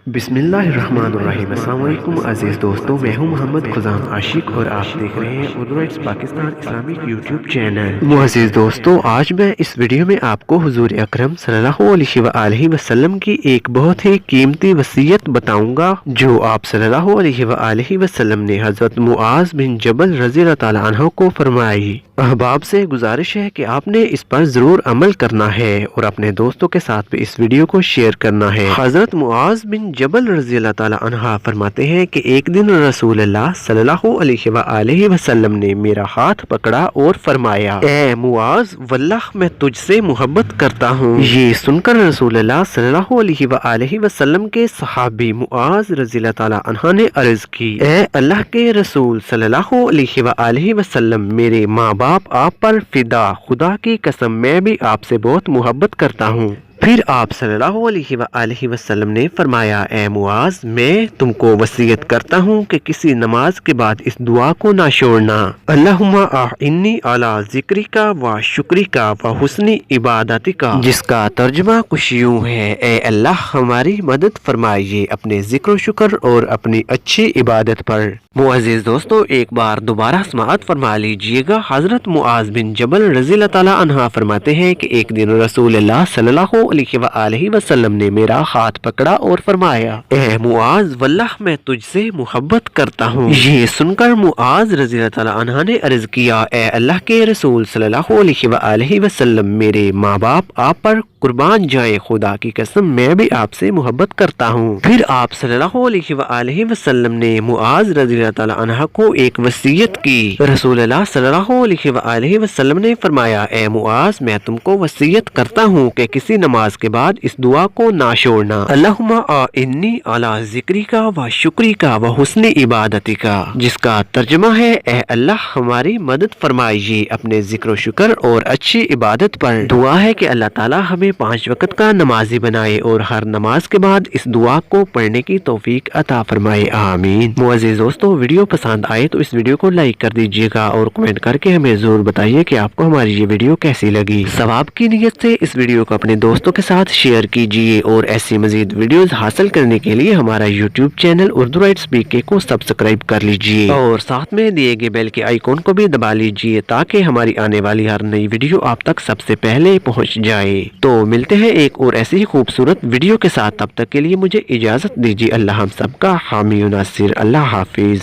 बिस्मिल्लाहिर्रहमानिर्रहीम। अस्सलाम वालेकुम अजीज़ दोस्तों, मैं हूं मोहम्मद खुजाम आशिक और आप देख रहे हैं Urdu writes Pakistan Islamic YouTube channel. मुअज़्ज़िज़ दोस्तों, आज मैं इस वीडियो में आपको हुजूर अकरम सल्लल्लाहु अलैहि वसल्लम की एक बहुत ही कीमती वसीयत बताऊंगा जो आप सल्लल्लाहु अलैहि वसल्लम ने हज़रत मुआज़ बिन जबल रज़ी अल्लाह तआला अन्हु को फरमाई। अहबाब से गुजारिश है कि आपने इस पर ज़रूर अमल करना है और अपने दोस्तों के साथ भी इस वीडियो को शेयर करना है। हज़रत मुआज़ बिन जबल रज़ी अल्लाह तआला अन्हा फरमाते हैं कि एक दिन रसूलुल्लाह सल्लल्लाहु अलैहि वसल्लम ने मेरा हाथ पकड़ा और फरमाया, ए मुआज़, वल्लाह मैं तुझसे मोहब्बत करता हूँ। ये सुनकर रसूलुल्लाह सल्लल्लाहु अलैहि वसल्लम के सहाबी मुआज़ रज़ी अल्लाह तआला अन्हा ने अर्ज की, ए अल्लाह के रसूल सल्लल्लाहु अलैहि वसल्लम, मेरे माँ बाप आप पर फिदा, खुदा की कसम मैं भी आपसे बहुत मोहब्बत करता हूँ। फिर आप सल्लल्लाहु अलैहि वसल्लम ने फरमाया, ए मुआज़, मैं तुमको वसीयत करता हूँ कि किसी नमाज के बाद इस दुआ को ना छोड़ना, अल्लाहुम्मा अइन्नी अला ज़िक्रिका व शुक्रिका व हुस्नी इबादतिका, जिसका तर्जुमा कुछ यूँ है, ए अल्लाह हमारी मदद फरमाइए अपने जिक्र शुक्र और अपनी अच्छी इबादत पर। मुअज़्ज़िज़ दोस्तों, एक बार दोबारा समाअत फरमा लीजिएगा। हज़रत मुआज़ बिन जबल रज़ी अल्लाह तआला अन्हा फरमाते हैं कि एक दिन रसूलुल्लाह सल्लल्लाहु अलैहि वसल्लम ने मेरा हाथ पकड़ा और फरमाया, ए मुआज़, वल्लाह मैं तुझसे मोहब्बत करता हूँ। ये सुनकर मुआज़ रज़ी अल्लाह तआला अन्हा ने अर्ज किया, ए अल्लाह के रसूल सल्लल्लाहु अलैहि वसल्लम, मेरे माँ बाप आप पर कुर्बान जाए, खुदा की कसम मैं भी आपसे मोहब्बत करता हूँ। फिर आप सल्लल्लाहु अलैहि वसल्लम ने मुआज़ रज़ी अल्लाह तआला अन्हा को एक वसीयत की। रसूलुल्लाह सल्लल्लाहु अलैहि वसल्लम ने फरमाया, ए मुआज़, मैं तुमको वसीयत करता हूँ कि किसी नमाज के बाद इस दुआ को ना छोड़ना, अल्लाहुम्मा अइन्नी अला ज़िक्रिका व शुक्रिका व हुस्नी इबादतिका, जिसका तर्जुमा है, ए अल्लाह हमारी मदद फरमाइए अपने जिक्र शुक्र और अच्छी इबादत पर। दुआ है कि अल्लाह ताला हमें 5 वक्त का नमाजी बनाए और हर नमाज के बाद इस दुआ को पढ़ने की तौफीक अता फरमाए, आमीन। मुअज़्ज़िज़ दोस्तों, वीडियो पसंद आए तो इस वीडियो को लाइक कर दीजिएगा और कमेंट करके हमें जरूर बताइए कि आपको हमारी ये वीडियो कैसी लगी। सवाब की नियत से इस वीडियो को अपने दोस्तों के साथ शेयर कीजिए और ऐसी मजीद वीडियोस हासिल करने के लिए हमारा यूट्यूब चैनल उर्दू राइट्स पीके को सब्सक्राइब कर लीजिए और साथ में दिए गए बेल के आइकॉन को भी दबा लीजिए ताकि हमारी आने वाली हर नई वीडियो आप तक सबसे पहले पहुंच जाए। तो मिलते हैं एक और ऐसी ही खूबसूरत वीडियो के साथ, तब तक के लिए मुझे इजाजत दीजिए। अल्लाह हम सबका हामी और नासिर। अल्लाह हाफिज।